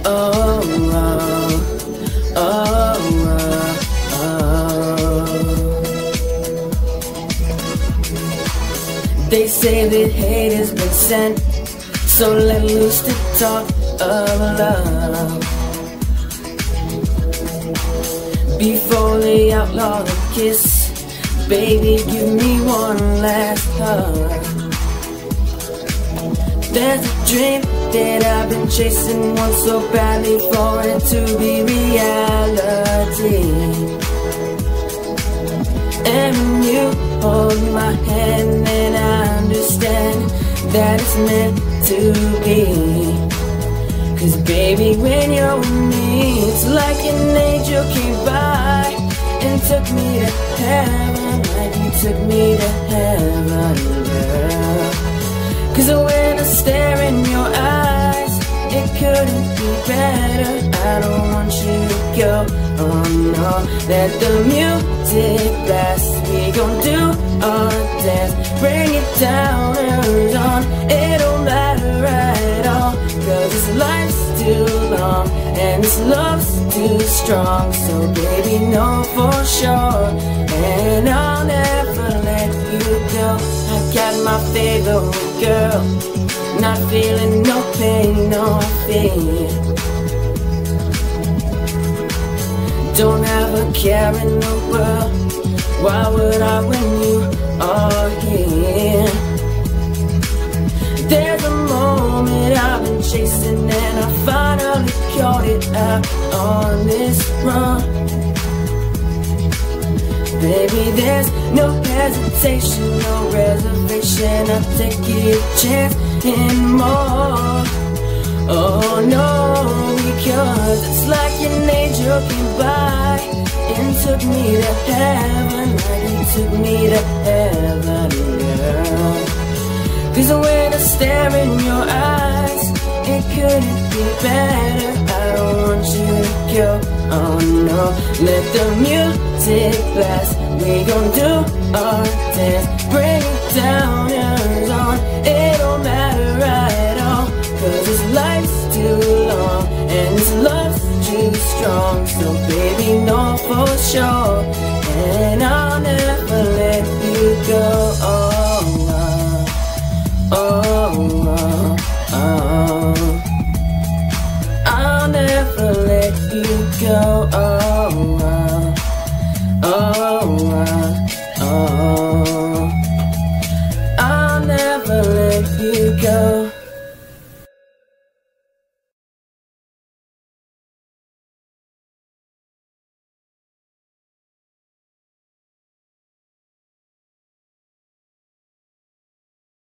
Oh, oh, oh, oh. They say that hate has been sent, so let loose the talk of love. Before they outlaw the kiss, baby, give me one last hug. There's a dream that I've been chasing, want so badly for it to be reality. And when you hold my hand, then I understand that it's meant to be. 'Cause baby, when you're with me, it's like an angel came by and took me to heaven, like you took me to heaven, girl. 'Cause when I stare in your eyes, it couldn't be better. I don't want you to go, oh no. Let the music blast, we gon' do our dance. Bring it down and on, it don't matter at all. 'Cause this life's too long and this love's too strong. So baby, know for sure, and I'll never let you go. I got my favorite girl, not feeling no pain, no fear. Don't have a care in the world, why would I when you are here? There's a moment I've been chasing and I finally caught it out on this run. Baby, there's no hesitation, no reservation, I'll take your chance anymore. Oh no, because it's like an angel came by and took me to heaven, like you took me to heaven, girl. 'Cause when I stare in your eyes, it couldn't be better. I don't want you to go, oh no. Let the music blast, we gon' do our dance. Bring it down and on, it don't matter at all. 'Cause this life's too long and this love's too strong. So baby, know for sure, and I'll never let you go. Oh, oh, oh. I'll never let you go. Oh, oh, oh. I'll never let you go.